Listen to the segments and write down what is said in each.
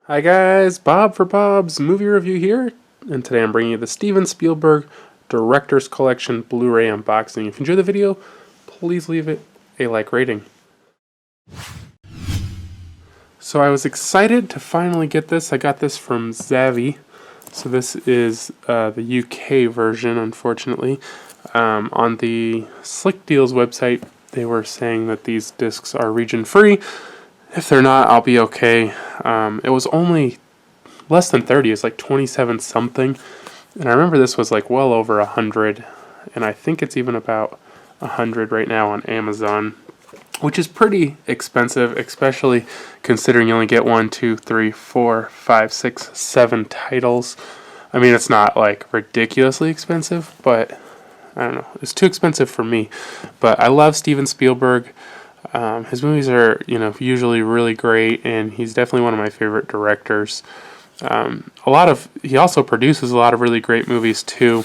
Hi guys, Bob for Bob's Movie Review here, and today I'm bringing you the Steven Spielberg Director's Collection Blu-ray unboxing. If you enjoyed the video, please leave it a like rating. So I was excited to finally get this. I got this from Zavvi. So this is the UK version, unfortunately. On the Slick Deals website, they were saying that these discs are region-free. If they're not, I'll be okay. It was only less than 30. It's like 27 something. And I remember this was like well over 100. And I think it's even about 100 right now on Amazon, which is pretty expensive, especially considering you only get 1, 2, 3, 4, 5, 6, 7 titles. I mean, it's not like ridiculously expensive, but I don't know. It's too expensive for me. But I love Steven Spielberg. His movies are, usually really great, and he's definitely one of my favorite directors. He also produces a lot of really great movies too.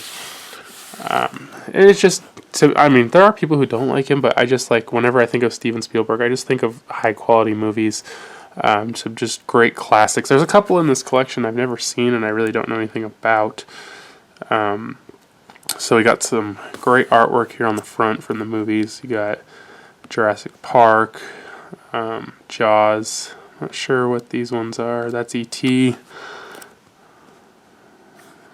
And it's just, there are people who don't like him, but I just like, whenever I think of Steven Spielberg, I just think of high quality movies. Some just great classics. There's a couple in this collection I've never seen and I really don't know anything about. So we got some great artwork here on the front from the movies. You got Jurassic Park, Jaws. Not sure what these ones are. That's E.T. I don't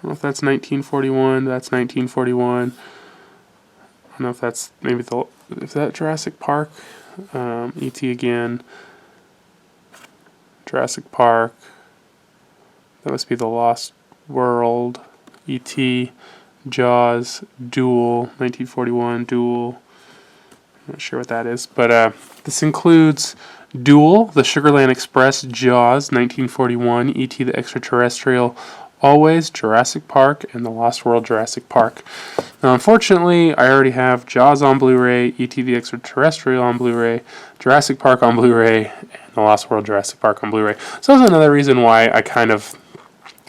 know if that's 1941. That's 1941. I don't know if that's if that Jurassic Park. E.T. again. Jurassic Park. That must be The Lost World. E.T. Jaws. Duel. 1941. Duel. Not sure what that is, but this includes Duel, The Sugarland Express, Jaws, 1941, E.T. the Extra-Terrestrial, Always, Jurassic Park, and The Lost World, Jurassic Park. Now, unfortunately, I already have Jaws on Blu-ray, E.T. the Extra-Terrestrial on Blu-ray, Jurassic Park on Blu-ray, and The Lost World, Jurassic Park on Blu-ray. So that's another reason why I kind of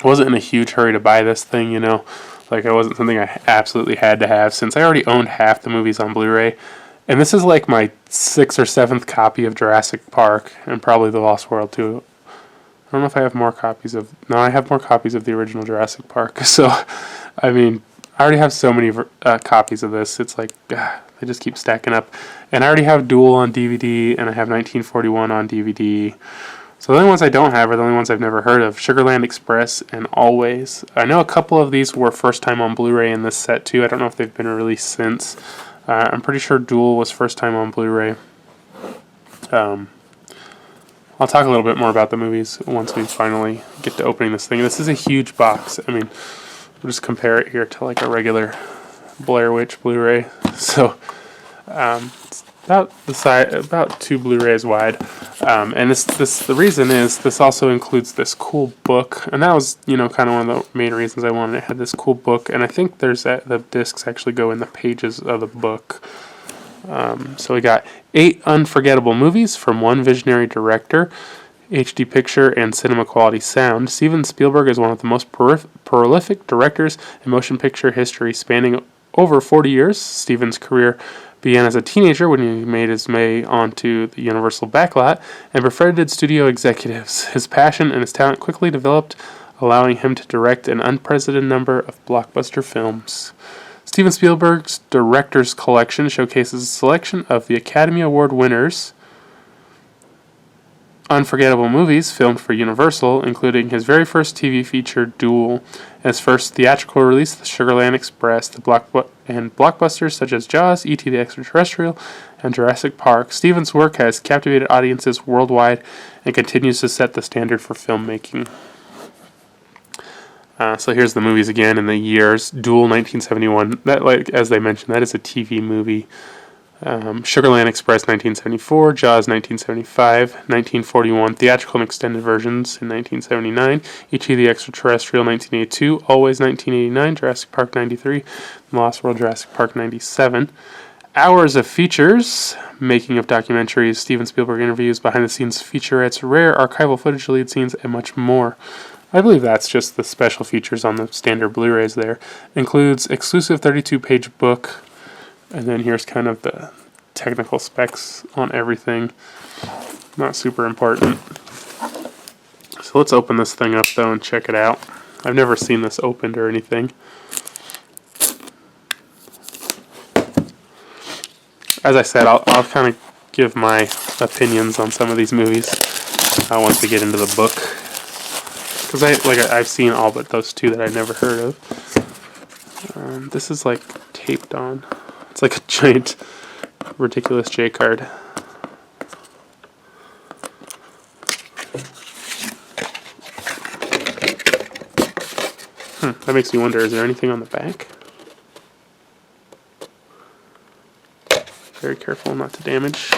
wasn't in a huge hurry to buy this thing, Like, it wasn't something I absolutely had to have, since I already owned half the movies on Blu-ray. And this is like my 6th or 7th copy of Jurassic Park, and probably The Lost World too. I don't know if I have more copies of... No, I have more copies of the original Jurassic Park. So, I already have so many copies of this. It's like, they just keep stacking up. And I already have Duel on DVD, and I have 1941 on DVD. So the only ones I don't have are the only ones I've never heard of. Sugarland Express and Always. I know a couple of these were first time on Blu-ray in this set too. I don't know if they've been released since. I'm pretty sure Duel was first time on Blu-ray. I'll talk a little bit more about the movies once we finally get to opening this thing. This is a huge box. We'll just compare it here to like a regular Blair Witch Blu-ray. So, it's about the size, about 2 Blu-rays wide. And the reason is this also includes this cool book, and that was kind of one of the main reasons I wanted it. It had this cool book, and I think the discs actually go in the pages of the book. So we got 8 unforgettable movies from one visionary director, HD picture and cinema quality sound. Steven Spielberg is one of the most prolific directors in motion picture history, spanning over 40 years. Steven's career began as a teenager when he made his way onto the Universal backlot and befriended studio executives. His passion and his talent quickly developed, allowing him to direct an unprecedented number of blockbuster films. Steven Spielberg's Director's Collection showcases a selection of the Academy Award winners' unforgettable movies filmed for Universal, including his very first TV feature, Duel, and his first theatrical release, The Sugarland Express, and blockbusters such as Jaws, E.T. the Extraterrestrial, and Jurassic Park. Steven's work has captivated audiences worldwide and continues to set the standard for filmmaking. So here's the movies again in the years. Duel, 1971. That, as they mentioned, that is a TV movie. Sugarland Express, 1974, Jaws, 1975, 1941, theatrical and extended versions in 1979, E.T. the Extraterrestrial, 1982, Always, 1989, Jurassic Park, 93, Lost World, Jurassic Park, 97. Hours of features, making of documentaries, Steven Spielberg interviews, behind-the-scenes featurettes, rare archival footage, deleted scenes, and much more. I believe that's just the special features on the standard Blu-rays there. Includes exclusive 32-page book. And then here's kind of the technical specs on everything. Not super important. So So let's open this thing up though and check it out. I've never seen this opened or anything. As I said, I'll kind of give my opinions on some of these movies once we get into the book, because I've seen all but those two that I never heard of. This is like taped on. It's like a giant, ridiculous J card. That makes me wonder, is there anything on the back? Very careful not to damage.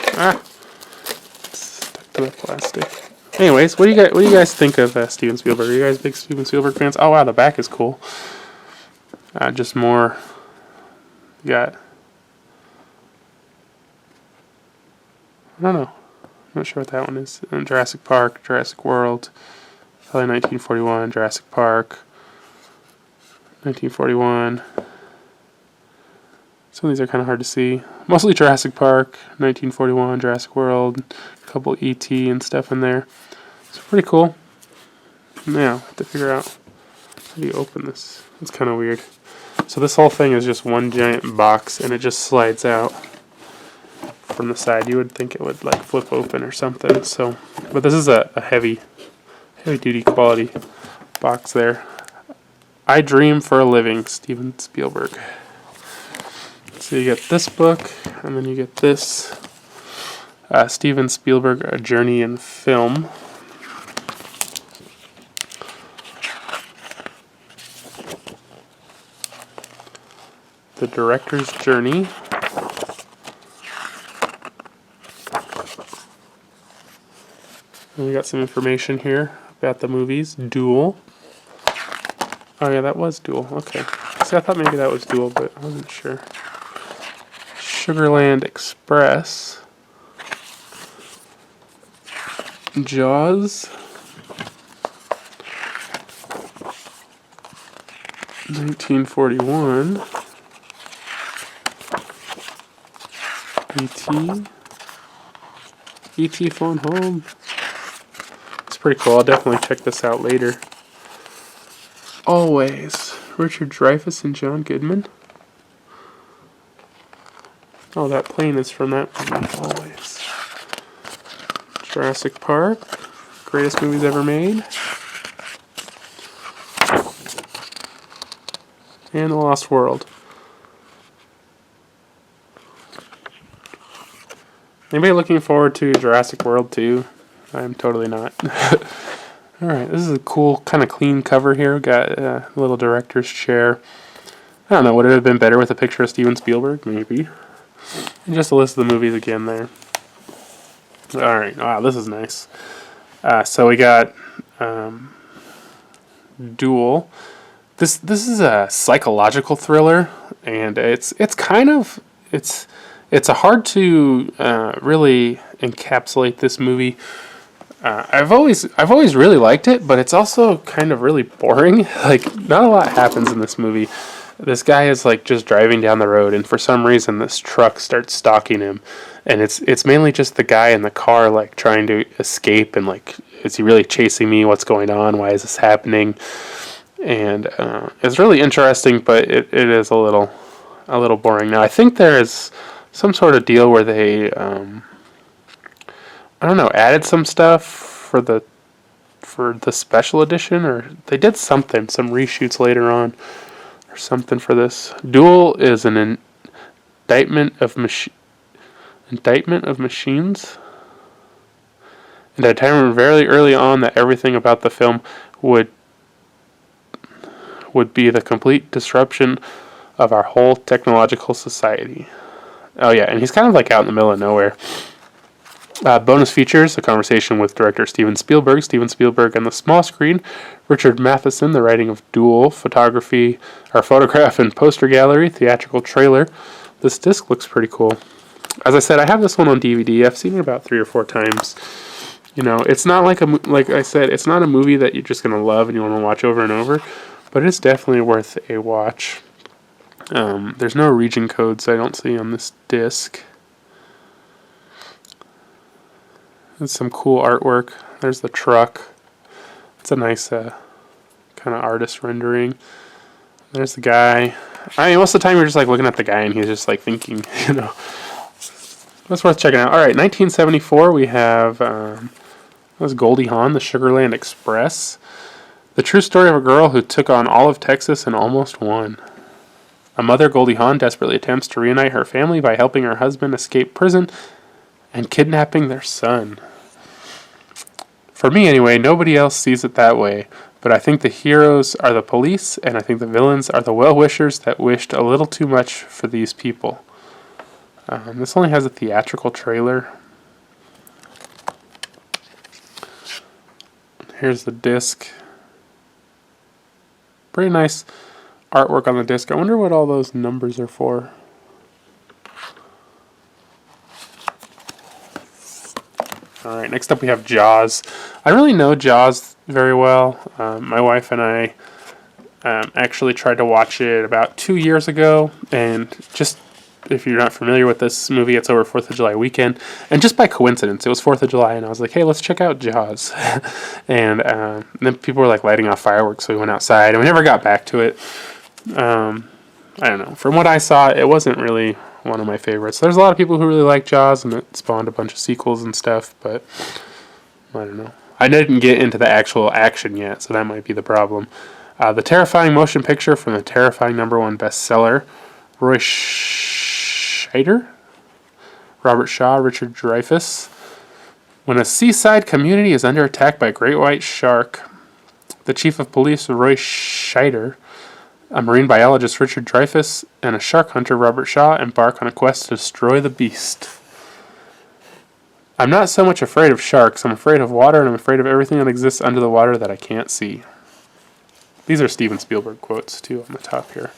Stuck to the plastic. Anyways, what do you guys think of Steven Spielberg? Are you guys big Steven Spielberg fans? Oh wow, the back is cool. Just more. You got. I don't know. I'm not sure what that one is. Jurassic Park, Jurassic World, LA 1941, Jurassic Park, 1941. Some of these are kind of hard to see. Mostly Jurassic Park, 1941, Jurassic World, a couple E.T. and stuff in there. It's pretty cool. Now, I have to figure out how do you open this. It's kind of weird. So this whole thing is just one giant box, and it just slides out from the side. You would think it would like flip open or something. So, but this is a heavy duty quality box there. I dream for a living, Steven Spielberg. So you get this book, and then you get this Steven Spielberg, A Journey in Film. The Director's Journey. And we got some information here about the movies. Duel. Oh yeah, that was Duel. Okay. See, I thought maybe that was Duel, but I wasn't sure. Sugarland Express. Jaws. 1941. E.T. E.T. Phone Home. It's pretty cool. I'll definitely check this out later. Always. Richard Dreyfuss and John Goodman. Oh, that plane is from that movie. Always. Jurassic Park. Greatest movies ever made. And The Lost World. Anybody looking forward to Jurassic World 2? I'm totally not. Alright, this is a cool, kind of clean cover here. Got a little director's chair. I don't know, would it have been better with a picture of Steven Spielberg? Maybe. And just a list of the movies again there. Alright, wow, this is nice. So we got Duel. This is a psychological thriller, and it's a hard to really encapsulate this movie. I've always really liked it, but it's also kind of really boring. Like, not a lot happens in this movie. This guy is like just driving down the road, and for some reason this truck starts stalking him, and it's mainly just the guy in the car like trying to escape, and like, is he really chasing me? What's going on? Why is this happening? And it's really interesting, but it is a little boring. Now I think there is some sort of deal where they I don't know, added some stuff for the special edition, or they did something, some reshoots later on, or something for this. Duel is an indictment of machines. And I determined very early on that everything about the film would be the complete disruption of our whole technological society. Oh yeah, and he's kind of like out in the middle of nowhere. Bonus features, a conversation with director Steven Spielberg on the small screen, Richard Matheson, the writing of Duel, photograph and poster gallery, theatrical trailer. This disc looks pretty cool. As I said, I have this one on DVD. I've seen it about 3 or 4 times. You know, it's not like I said, it's not a movie that you're just going to love and you want to watch over and over, but it's definitely worth a watch. There's no region codes I don't see on this disc. There's some cool artwork. There's the truck. It's a nice kind of artist rendering. There's the guy. I mean, most of the time you're just like looking at the guy and he's just like thinking, you know. That's worth checking out. All right, 1974 we have that was Goldie Hawn, the Sugarland Express. The true story of a girl who took on all of Texas and almost won. A mother, Goldie Hawn, desperately attempts to reunite her family by helping her husband escape prison and kidnapping their son. For me, anyway, nobody else sees it that way, but I think the heroes are the police, and I think the villains are the well-wishers that wished a little too much for these people. This only has a theatrical trailer. Here's the disc. Pretty nice artwork on the disc. I wonder what all those numbers are for. Alright, next up we have Jaws. I really know Jaws very well. My wife and I actually tried to watch it about 2 years ago, and just if you're not familiar with this movie, it's over 4th of July weekend, and just by coincidence, it was 4th of July, and I was like, hey, let's check out Jaws. And then people were like lighting off fireworks, so we went outside, and we never got back to it. I don't know. From what I saw, it wasn't really one of my favorites. There's a lot of people who really like Jaws, and it spawned a bunch of sequels and stuff, but I don't know. I didn't get into the actual action yet, so that might be the problem. The terrifying motion picture from the terrifying #1 bestseller, Roy Scheider, Robert Shaw, Richard Dreyfuss. When a seaside community is under attack by a great white shark, the chief of police, Roy Scheider, a marine biologist, Richard Dreyfuss, and a shark hunter, Robert Shaw, embark on a quest to destroy the beast. I'm not so much afraid of sharks. I'm afraid of water, and I'm afraid of everything that exists under the water that I can't see. These are Steven Spielberg quotes, too, on the top here.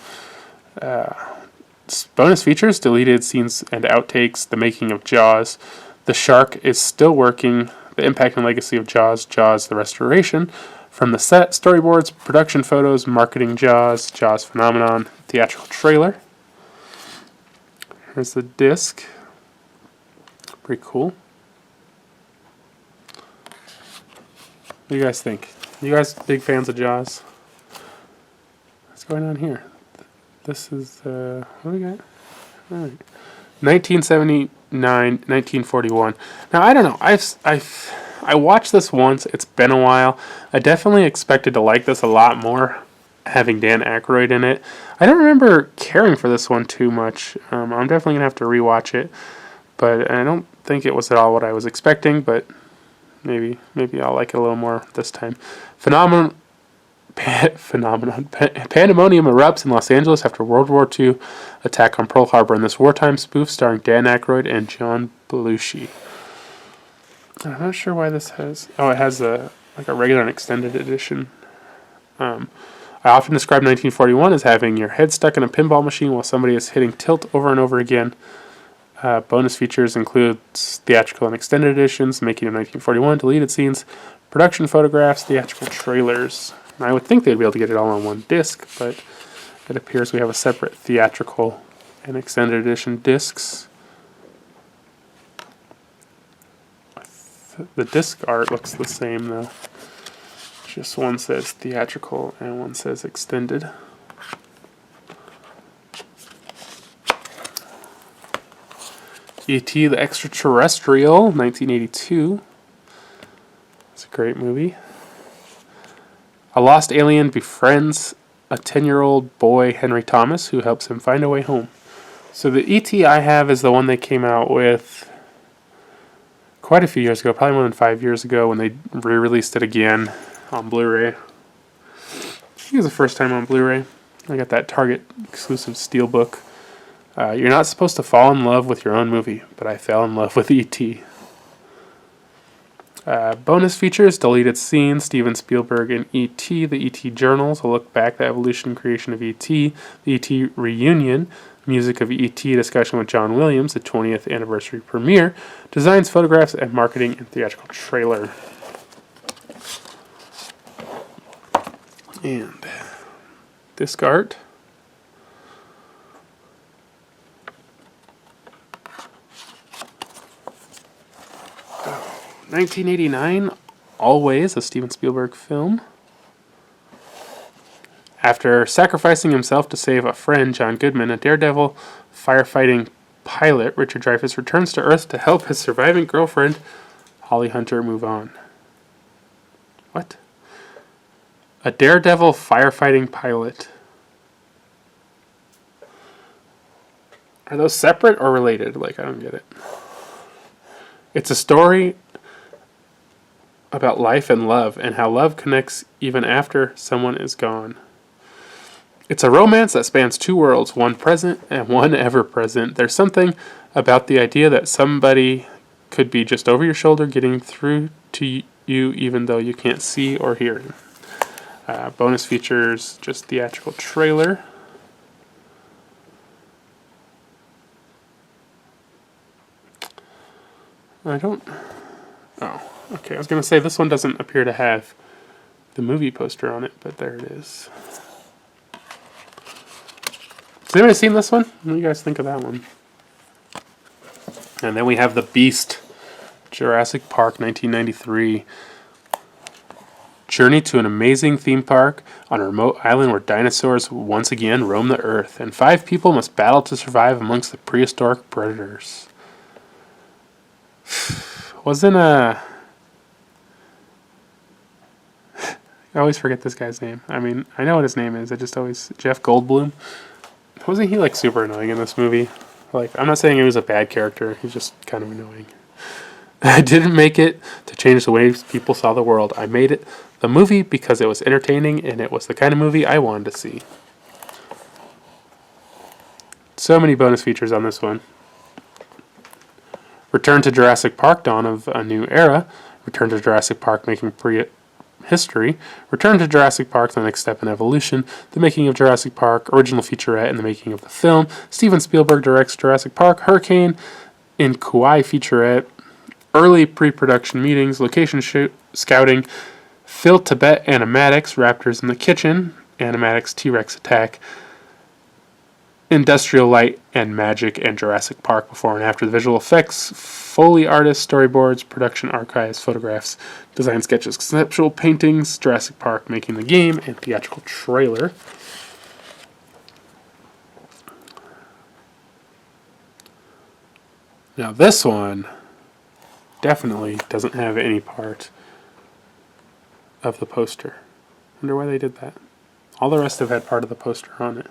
Bonus features, deleted scenes and outtakes, the making of Jaws. The shark is still working. The impact and legacy of Jaws, Jaws the restoration. From the set, storyboards, production photos, marketing Jaws, Jaws phenomenon, theatrical trailer. Here's the disc. Pretty cool. What do you guys think? You guys big fans of Jaws? What's going on here? This is, what do we got? All right. 1979, 1941. Now, I don't know. I watched this once. It's been a while. I definitely expected to like this a lot more, having Dan Aykroyd in it. I don't remember caring for this one too much. I'm definitely going to have to rewatch it. But I don't think it was at all what I was expecting, but maybe I'll like it a little more this time. Pandemonium erupts in Los Angeles after World War II attack on Pearl Harbor in this wartime spoof starring Dan Aykroyd and John Belushi. I'm not sure why this has... Oh, it has a regular and extended edition. I often describe 1941 as having your head stuck in a pinball machine while somebody is hitting tilt over and over again. Bonus features include theatrical and extended editions, making of 1941, deleted scenes, production photographs, theatrical trailers. I would think they'd be able to get it all on one disc, but it appears we have a separate theatrical and extended edition discs. The disc art looks the same though. Just one says theatrical and one says extended. E.T. the Extra-Terrestrial, 1982. It's a great movie. A lost alien befriends a 10-year-old boy, Henry Thomas, who helps him find a way home. So the E.T. I have is the one they came out with quite a few years ago, probably more than 5 years ago, when they re-released it again on Blu-ray. I think it was the first time on Blu-ray. I got that Target exclusive steelbook. You're not supposed to fall in love with your own movie, but I fell in love with E.T. Bonus features, deleted scenes, Steven Spielberg and E.T., the E.T. Journals, a look back at the evolution and creation of E.T., the E.T. Reunion, music of E.T., discussion with John Williams, the 20th anniversary premiere, designs, photographs, and marketing and theatrical trailer. And disc art. 1989, Always, a Steven Spielberg film. After sacrificing himself to save a friend, John Goodman, a daredevil firefighting pilot, Richard Dreyfuss returns to Earth to help his surviving girlfriend, Holly Hunter, move on. What? A daredevil firefighting pilot. Are those separate or related? Like, I don't get it. It's a story about life and love, and how love connects even after someone is gone. It's a romance that spans two worlds, one present and one ever-present. There's something about the idea that somebody could be just over your shoulder getting through to you even though you can't see or hear him. Bonus features, just theatrical trailer. Oh, okay. I was going to say this one doesn't appear to have the movie poster on it, but there it is. Has anybody seen this one? What do you guys think of that one? And then we have The Beast, Jurassic Park, 1993. Journey to an amazing theme park on a remote island where dinosaurs once again roam the earth, and 5 people must battle to survive amongst the prehistoric predators. I always forget this guy's name. I mean, I know what his name is. Jeff Goldblum. Wasn't he like super annoying in this movie? Like, I'm not saying he was a bad character. He's just kind of annoying. I didn't make it to change the way people saw the world. I made it the movie because it was entertaining and it was the kind of movie I wanted to see. So many bonus features on this one. Return to Jurassic Park, dawn of a new era. Return to Jurassic Park, making history. Return to Jurassic Park, the next step in evolution. The making of Jurassic Park, original featurette, and the making of the film. Steven Spielberg directs Jurassic Park. Hurricane in Kauai featurette. Early pre-production meetings. Location scouting. Phil Tibet animatics. Raptors in the kitchen. Animatics T-Rex attack. Industrial light and magic, and Jurassic Park before and after the visual effects, Foley artists, storyboards, production archives, photographs, design sketches, conceptual paintings, Jurassic Park making the game, and theatrical trailer. Now this one definitely doesn't have any part of the poster. Wonder why they did that. All the rest have had part of the poster on it.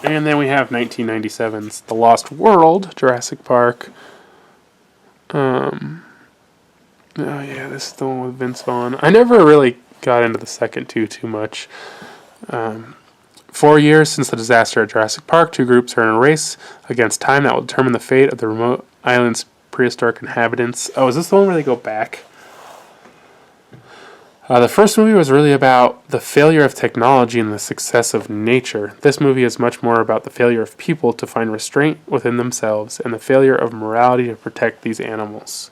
And then we have 1997's The Lost World, Jurassic Park. Oh yeah, this is the one with Vince Vaughn. I never really got into the second two too much. 4 years since the disaster at Jurassic Park, 2 groups are in a race against time that will determine the fate of the remote island's prehistoric inhabitants. Oh, is this the one where they go back? The first movie was really about the failure of technology and the success of nature. This movie is much more about the failure of people to find restraint within themselves and the failure of morality to protect these animals.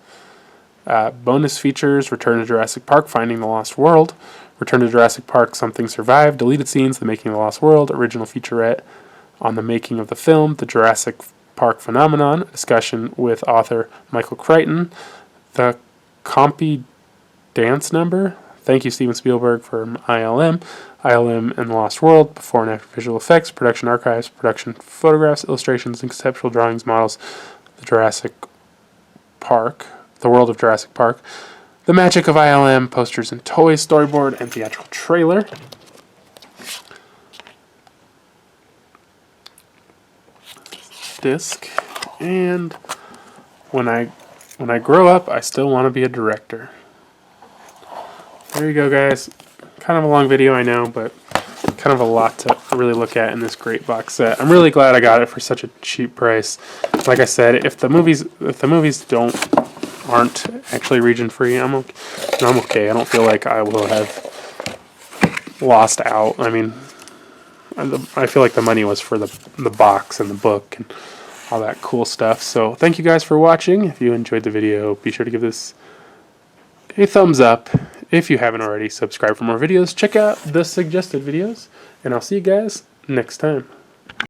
Bonus features, Return to Jurassic Park, Finding the Lost World, Return to Jurassic Park, Something Survived, Deleted Scenes, The Making of the Lost World, Original featurette on the making of the film, The Jurassic Park Phenomenon, a discussion with author Michael Crichton, The Compy Dance Number, Thank you, Steven Spielberg, for ILM and the Lost World, before and after visual effects, production archives, production photographs, illustrations, and conceptual drawings, models, the world of Jurassic Park, the magic of ILM, posters and toys, storyboard, and theatrical trailer. Disc. And when I grow up, I still want to be a director. There you go, guys. Kind of a long video, I know, but kind of a lot to really look at in this great box set. I'm really glad I got it for such a cheap price. Like I said, if the movies aren't actually region free, I'm okay. I don't feel like I will have lost out. I mean, I feel like the money was for the box and the book and all that cool stuff. So thank you guys for watching. If you enjoyed the video, be sure to give this a thumbs up. If you haven't already, subscribe for more videos. Check out the suggested videos, and I'll see you guys next time.